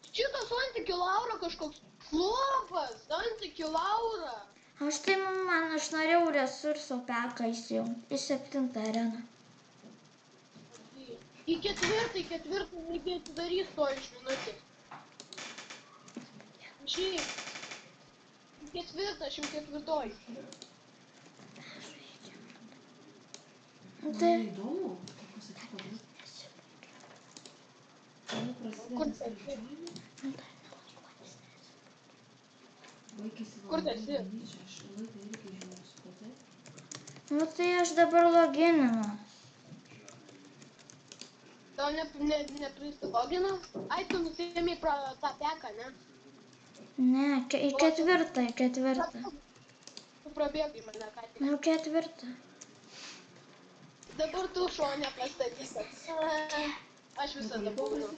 Šitas santykių Laura kažkoks flopas, santykių Laura. Aš norėjau resurso peką įsijungti į 7 areną. Į 4 reikia atidaryti to iš minutės. Šiaip. Į 4, aš jau 4. Tai... Įdomu, Kur tu esi? Kur tu esi? Nu tai aš dabar logininu. Tau neprisilogino? Ai, tu nusėmei tą peką, ne? Ne, į 4. Tu prabėgai mane ką tik. Nu 4. Dabar tu šonę pastatytas. Aš visada buvau.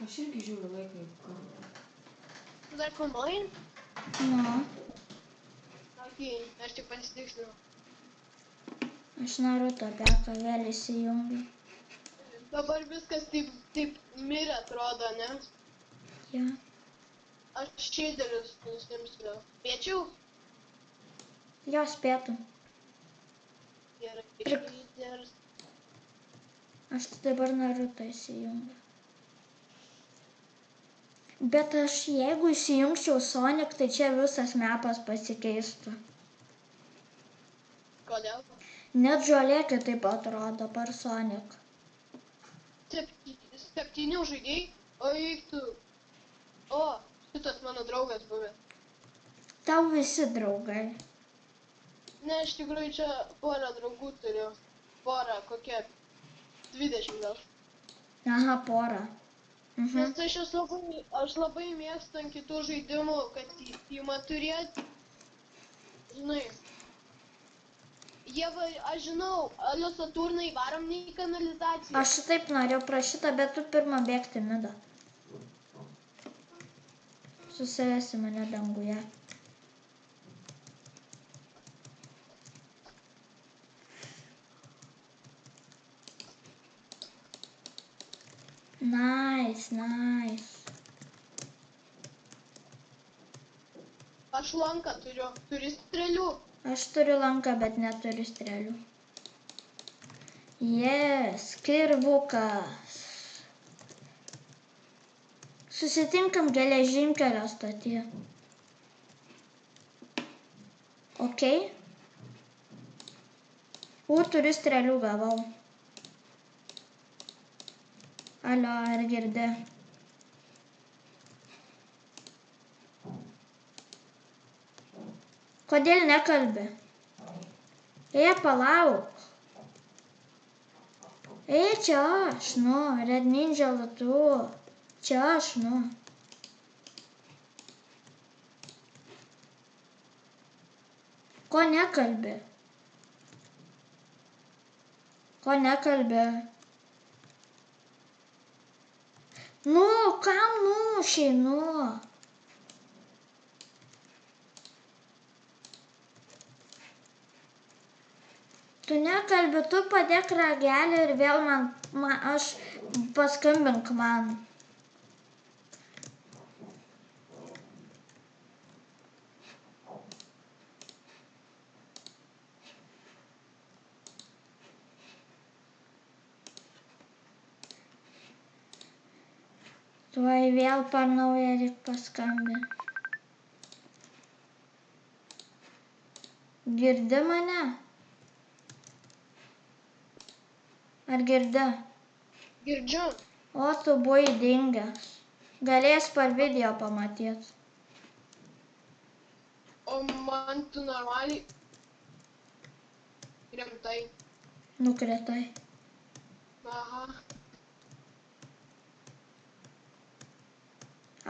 Aš irgi žiūriu laiką, jeigu kalbu. Tu dar filmuoji? Nu, Okei, aš tik pasitikslinau. aš Naruto peką vėl įsijungiu. Dabar viskas taip mirė atrodo, ne? Ja. Aš šeiderius nusimsiu. Spėčiau? Jo spėtum. Gerai, šeiderius. Aš dabar Naruto įsijungiu. Bet aš jeigu įsijungčiau Sonic, tai čia visas mepas pasikeistų. Kodėl? Net žolė kitaip atrodo per Sonic. 7 žaidėjai? O eik tu. O, šitas mano draugas buvė. Tau visi draugai. Ne, iš tikrųjų čia porą draugų turiu. Porą, kokie 20 gal. Aha, porą. Nes aš labai mėgstu ant kitų žaidimų, kad įsijimą turėti. Žinai, Ieva, aš žinau, alio Saturnai varom ne į kanalizaciją. Aš taip norėjau prašytą, bet tu pirmą bėgti midą. Susirasi mane danguje. Nice. Aš lanką turiu. Turi strėlių. Aš turiu lanką, bet neturiu strėlių. Yes, kirvukas. Susitinkam geležinkelio stotyje. Ok. Turiu strėlių gavau. Alio, ar girdi? Kodėl nekalbi? Palauk. Čia aš, Red Ninja Latu. Čia aš, Ko nekalbi? Kam nušiai, Tu nekalbi, tu padėk ragelį ir vėl aš paskambink man. Tuoj vėl per naują reik paskambinti. Girdi mane? Ar girdi? Girdžiu. Tu buvai dingęs. Galės per video pamatyti. O man tu normaliai rimtai. Nukritai. Aha.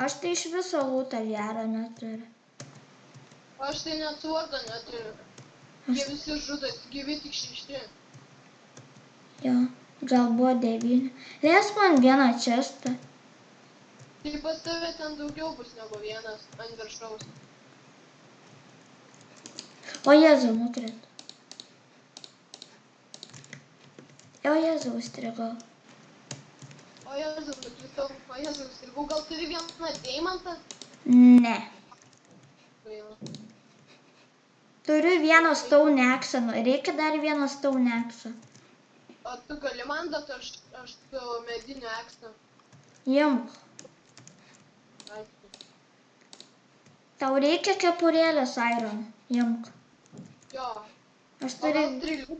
Aš tai iš viso lūtą gerą neturiu. Aš tai net suordą neturiu. Jie visi žudas, gyvi tik 6. Jo, gal buvo 9. Leisk man vieną čestą. Tai pas tave ten daugiau bus negu vienas ant viršaus. O Jėzau, nukrito. O Jėzau, strigau. O Jėzau, nukritau. O Jėzau, strigau. Gal turi vieną deimantą? Ne. Gaila. Turiu vieną stauneksą. Reikia dar vieną stauneksą. O tu gali man duoti, aš su mediniu eksu. Imk. Aišku. Tau reikia kepurėlės, Iron. Imk. Jo. Aš O gal turiu, strėlių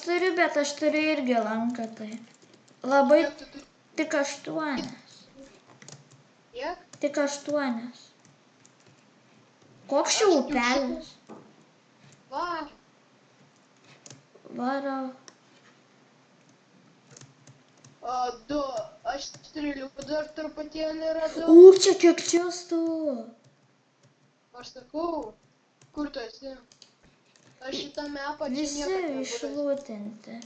turi? bet aš turiu irgi lanką, tai. Labai, Kiek tu turi? tik 8. Kiek? Tik 8. Koks čia upelis? Va. Varo. O 2. Aš strėlių dar truputėlį radau. Čia kiek čestų. Aš sakau, kur tu esi? Aš šitame apačią Visi niekad nebuvęs. išlūtinti.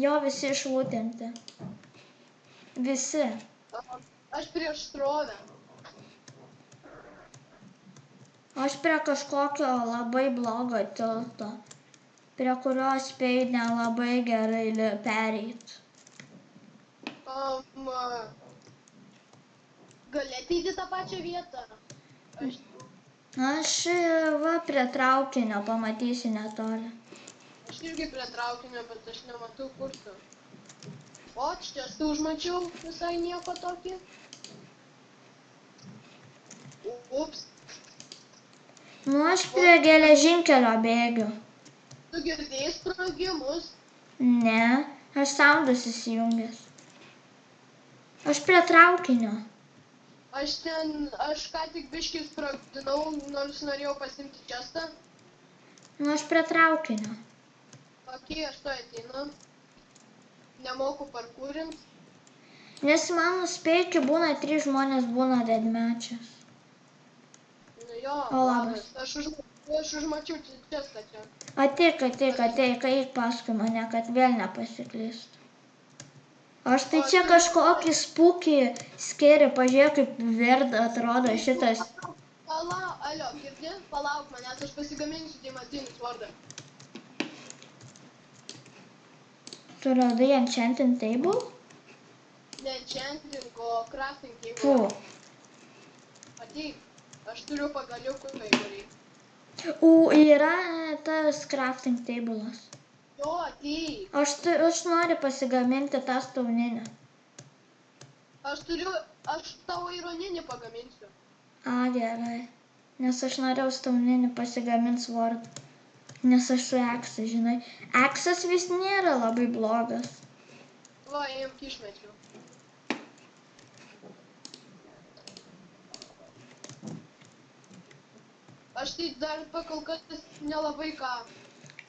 Jo, visi išlūtinti. Visi. Aš prieš srovę. Aš prie kažkokio labai blogo tilto, prie kurio spėjai nelabai gerai pereit. Gali ateiti tą pačią vietą? Aš prie traukinio pamatysi netoli. Aš irgi prie traukinio, bet aš nematau kur tu. O, čia tu užmačiau visai nieko tokį. Ups. Aš prie geležinkelio bėgiu. Tu girdėjai sprogimus? Ne, aš soundus įsijungęs. Aš prie traukinio. Aš ką tik biškį sprogdinau, nors norėjau pasimti čestą. Aš prie traukinio. Ok, aš to ateinu. Nemoku parkūrint. Nes man nuspėja, kai būna 3 žmonės, būna redmečias. Nu jo, O, labas. Aš Aš užmačiau čia stačiau. Ateik, eik paskui mane, kad vėl nepasiklystų. Aš tai čia kažkokį spūkį skėrį, pažiūrėk, kaip verda atrodo šitas. Alio, girdi? Palauk manęs, aš pasigaminsiu deimantinį svordą. Tu radai enchanting table? Ne enchanting, o crafting table. Fu. Ateik, aš turiu pagaliukų, jeigu reikia. Yra tas crafting table'as. Jo, ateik. Aš noriu pasigaminti tą stauninę. Aš tavo ironinį pagaminsiu. Gerai. Nes aš norėjau stauninį pasigaminti svordą. Nes aš su Axe, žinai. Axas vis nėra labai blogas. Va, imk išmečiau. Aš tai dar pakol kas nelabai ką.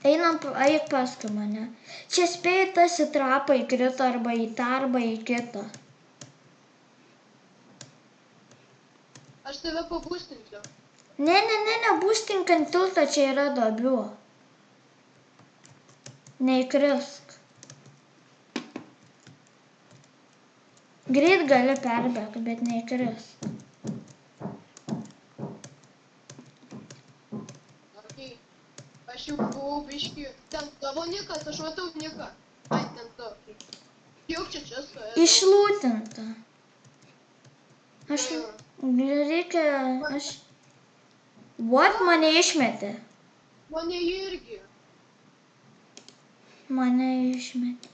Eik paskui mane. Čia spėjai tas į trapą įkrito arba į tą arba į kitą. Aš tave pabūstinsiu. Ne, būstink ant tilto, čia yra duobių. Neįkrisk. Greit gali perbėgti, bet neįkrisk. Okay. Aš jau buvau biškį. Ten tavo nikas, aš matau niką. Ai, ten tu. Juk čia stoja. Išlūtinta. What? Mane išmetė. Mane irgi. Mane išmetė.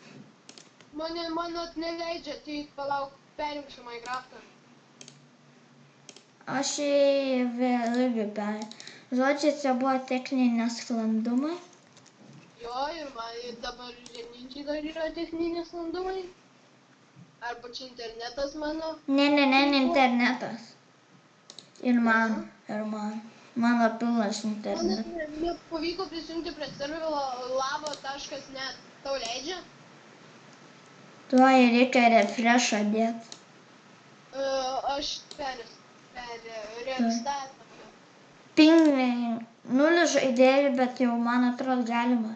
Mano neleidžia, tai palauk, perimsiu Minecraftą. Aš vėl irgi Žodžiu, čia buvo techniniai nesklandumai. Jo, ir man dabar vieninčiai dar yra techniniai nesklandumai. Arba čia internetas mano. Ne internetas. Ir man. Mano pilnas internetas. Man nepavyko prisijungti prie serverio lava.net. Tau leidžia? Tuo reikia refreshą dėti. Aš restartą. Ping 0 žaidėjų, bet jau man atrodo galima.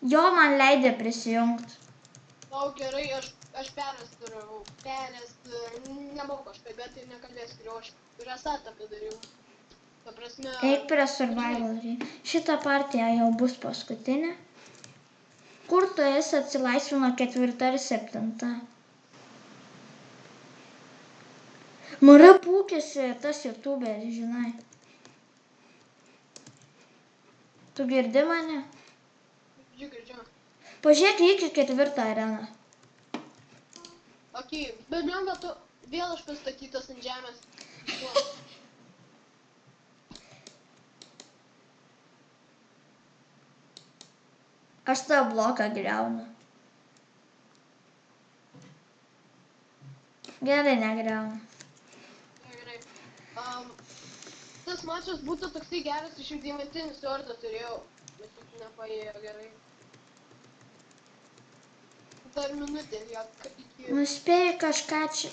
Jo, man leidė prisijungti. O gerai, aš perrestauravau. Nemoku aš kalbėti, nekalbėsiu, kuriuo aš restartą padariau. Ta prasme... Eik prie survival'į. Šita partija jau bus paskutinė. Kur tu esi atsilaisvino 4 ir 7? Mara pūkėsi tas youtuberis, žinai. Tu girdi mane? Girdžiu. Pažiūrėk iki 4 areną. Ok, bet blemba, tu vėl aš pastatytas ant žemės. Aš tą bloką griaunu. Gerai, negriaunu. Gerai. Tas mačas būtų toksai geras, aš jau deimantinį svordą turėjau, bet tik nepaėjo gerai. Dar minutė lieka iki... Nuspėjai kažką čia...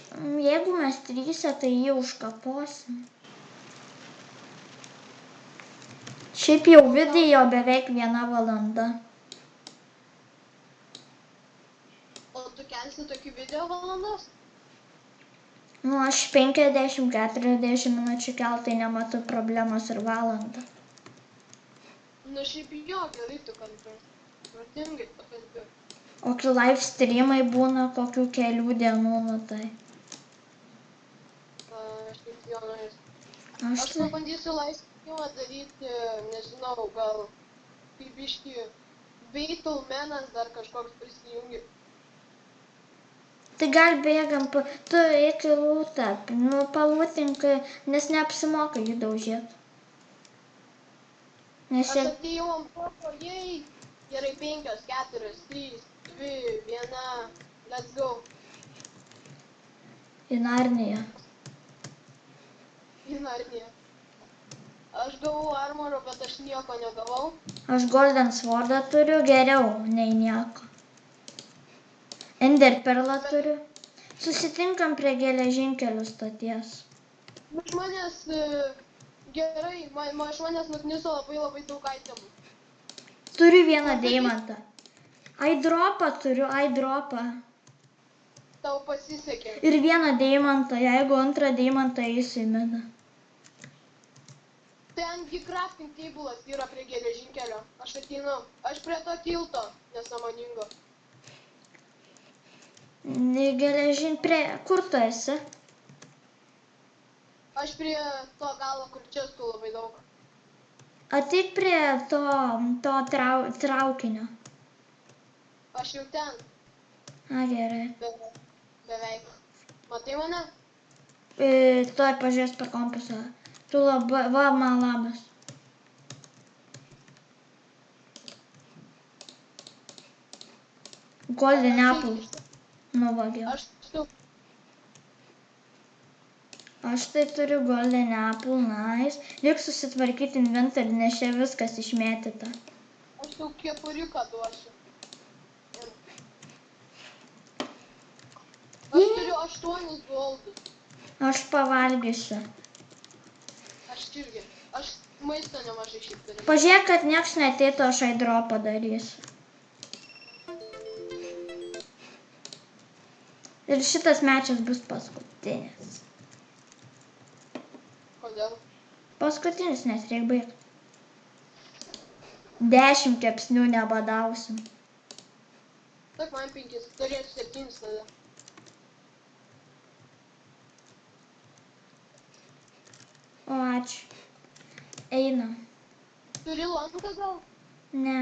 Jeigu mes 3, tai jį užkaposim. Šiaip jau video beveik 1 valanda. O tu kelsi tokį video valandos? Nu, aš 50-40 minučių keltai nematau problemos ir valandą. Na šiaip jo, gerai tu kalbė. Protingai pakalbė. O kai live streamai būna kokių kelių dienų, nu tai. Aš kaip jo norės. Aš Aš pabandysiu live streamą daryti, nežinau, gal kaip biškį Beitulmenas dar kažkoks prisijungi. Tai gal bėgam, tu eik į lūtą, nu palūtink, nes neapsimoka jį daužėti. Aš atėjau ant toko, jei. Gerai, 5, 4, 3, 2, 1, let's go. Į Narniją. Į Narniją. Aš gavau armoro, bet aš nieko negavau. Aš golden swordą turiu geriau nei nieko. Ender perlą turiu. Susitinkam prie geležinkelių stoties. Iš manęs Gerai, iš manęs nukniso labai daug itemų. Turiu vieną deimantą. Aidropą turiu, aidropą. Tau pasisekė. Ir vieną deimantą, jeigu antrą deimantą eisiu į midą. Tengi crafting table'as yra prie geležinkelio. Aš ateinu. Aš prie to tilto nesąmoningo. Kur tu esi? Aš prie to galo, kur čestų labai daug. Ateik prie to traukinio. Aš jau ten. A, gerai. Beveik. Matai mane? Tuoj pažiūrės per kompasą. Tu labai, man labas. Golden apple. Nuvagiau. Aš tai turiu golden apple, nice. Reik susitvarkyti inventarį, nes čia viskas išmėtyta. Aš tau kepuriuką duosiu. Aš turiu 8 goldus. Aš pavalgysiu. Aš irgi. Aš maisto nemažai šiaip turiu. Pažiūrėk, kad nieks neateitų, aš aidropą darysiu. Ir šitas mečas bus paskutinis. Kodėl? Paskutinis, nes reik baigti. 10 kepsnių nebadausim. Tak man 5, turėsiu 7 tada. O, ačiū. Einam. Turi lanką gal? Ne.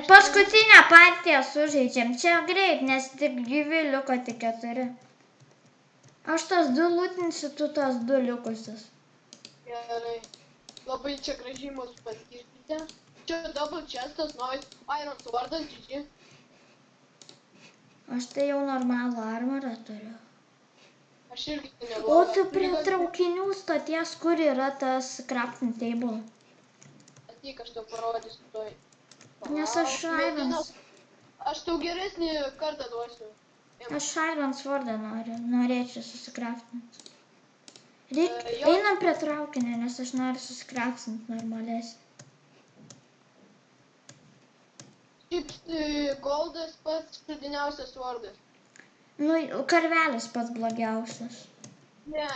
Paskutinę partiją sužaidžiam. Čia greit, nes tik gyvi liko tik 4. Aš tas 2 lūtinsiu, tu tas 2 likusius. Gerai. Labai čia gražiai mus paskirtite. Čia double chestas, noise, iron swordas, GG. Aš tai jau normalų armorą turiu. Aš irgi O neblogą. tu prie traukinių stoties, kur yra tas crafting table? Ateik, aš tau parodysiu toj. Nes aš irons. Aš tau geresnį kartą duosiu. Aš iron swordą norėčiau susikraftinti. Jo. Einam prie traukinio, nes aš noriu susikraftinti normalesnį. Šiaip goldas pats šudiniausias swordas. Nu, karvelis pats blogiausias. Ne,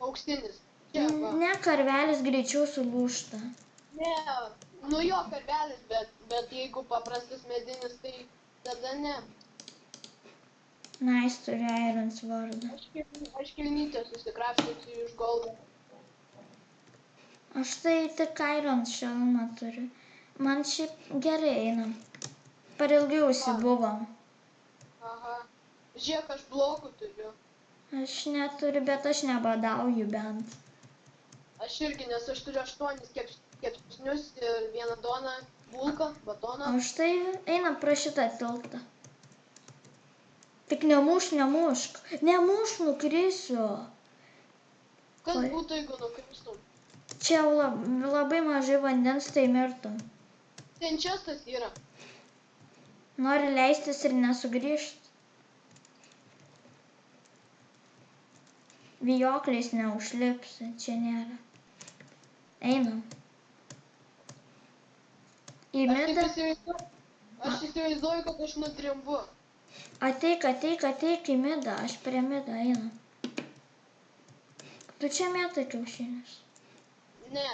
auksinis. Čia va. Ne, karvelis greičiau sulūžta. Ne, nu jo karvelis, bet jeigu paprastas medinis, tai tada ne. Nice, turiu iron swordą. Aš kilnytę susikrapštysiu iš goldo. Aš tai tik iron šalmą turiu. Man šiaip gerai einam. Per ilgiausi buvom. Aha. Žiūrėk, aš blokų turiu. Aš neturiu, bet aš nebadauju bent. Aš irgi, nes aš turiu 8 kepsnius ir 1 doną, bulką, batoną. Aš tai einam pro šitą tiltą. Tik nemušk. Nemušk, nukrisiu. Kas būtų, jeigu nukristum? Čia labai mažai vandens, tai mirtum. Ten čestas yra. Nori leistis ir nesugrįžt. Vijokliais neužlipsi, čia nėra. Einam. Į midą. Aš įsivaizduoju, kad aš nutrimbu. Ateik į midą, aš prie midą einam. Tu čia mėtai kiaušinius? Ne.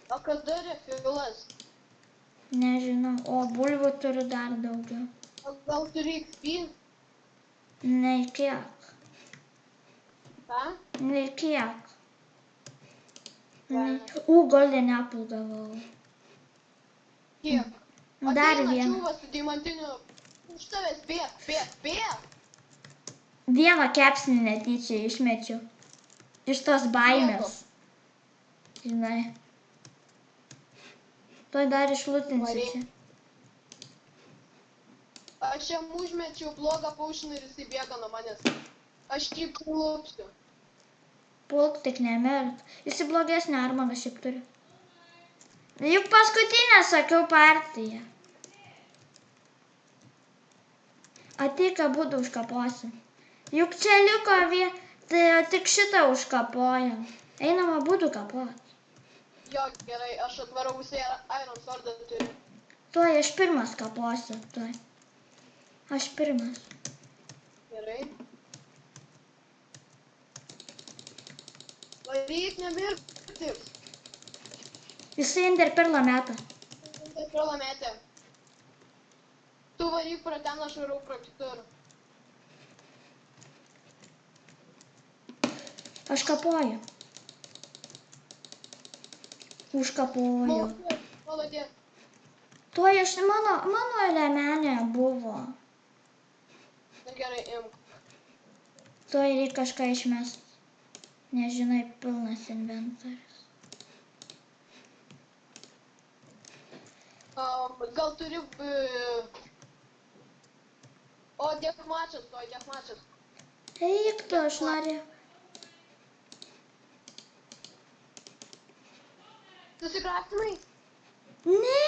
O kada refilas? Nežinau, o bulvių turiu dar daugiau. O gal turi XP? Nei kiek. Ką? Nei kiek. Ką? Golden apple gavau. Kiek? Dar Ateina vieną. čiūvas su deimantiniu. Už tavęs bėg. Vieną kepsnį netyčia išmečiau. Iš tos baimės. Žinai. Tuoj dar išlutinsiu čia. Aš jam užmečiau blogą paušiną ir jisai bėga nuo manęs. Aš tik lūpsiu. Pulk tik nemirt. Jis blogesnį armorą šiaip turi. Juk paskutinę sakiau partiją. Ateik, abudu užkaposim. Juk čia liko tai tik šitą užkapojam. Einam abudu kapot. Jo, gerai, aš atvarau visai Iron Swordą turiu. Tuoj aš pirmas kaposiu, tuoj. Aš pirmas. Gerai. Varyk, nemirkti. Jisai Enderperlą meta. Enderperlą metė. Tu varyk pro ten, aš varau pro kitur. Aš kapoju. Užkapoju. Malodė. Tuoj aš mano lemenė buvo. Na gerai, imk. Tuoj reikia kažką išmest. Nežinai, pilnas inventorius. Gal turi... O, dėk mačas. Eik tu, aš noriu. Susikraftinai? Ne,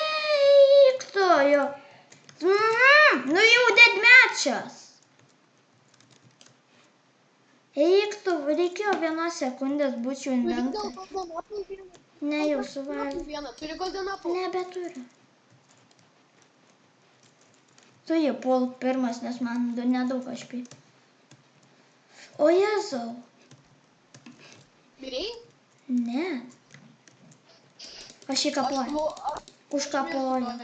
eik tu, jo. Nu jau deadmatchas. Eik tu, reikėjo 1 sekundės būčiau inventoriui. Ne, jau suvalgiau. Turi golden apple? Nebeturiu. Tu jį pulk pirmas, nes man nedaug HP. O Jėzau. Mirei? Ne. Aš jį kapoju. Užkapoju.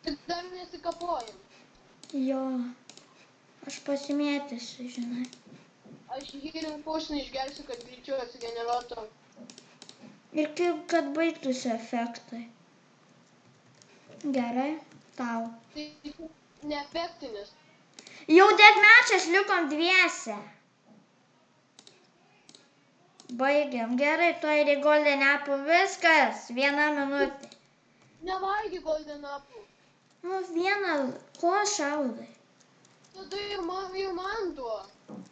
Tik dar nesikapojam. Jo. Aš pasimėtysiu, žinai. Aš healing potion išgersiu, kad greičiau atsigeneruotų. Ir kaip, kad baigtųsi efektai. Gerai, tau. Tai neefektinis. Jau deadmatchas likom dviese. Baigiam. Gerai, tuoj ir golden apple. Viskas. 1 minutė. Nevalgy golden apple. Nu, 1. Ko šaudai? Tada ir man duo.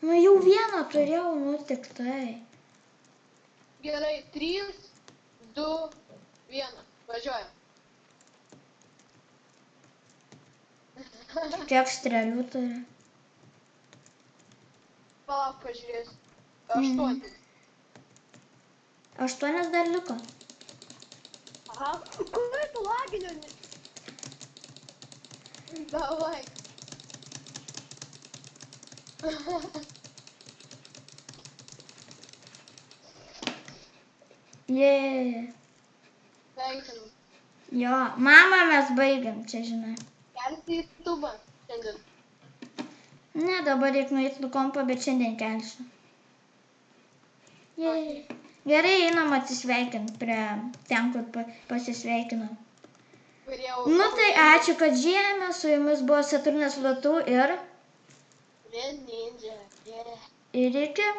Nu, jau 1 turėjau, nu tik tai. Gerai, 3, 2, 1. Važiuojam. Kiek strėlių turi? Palauk, pažiūrėsiu. 8. 8 dar liko. Aha. Kur tu laginio? Davai. Jee. Sveikinu. Jo, mama mes baigiam, čia žinai. Kelsi į tubą šiandien. Ne, dabar reikia nueiti kompą, bet šiandien kelsiu. Jee. Gerai, einam atsisveikinti prie ten, kur pasisveikinam. Nu tai ačiū, kad žiūrėjome, su jumis buvo Saturnas Lotu ir... Red Ninja. Ir iki...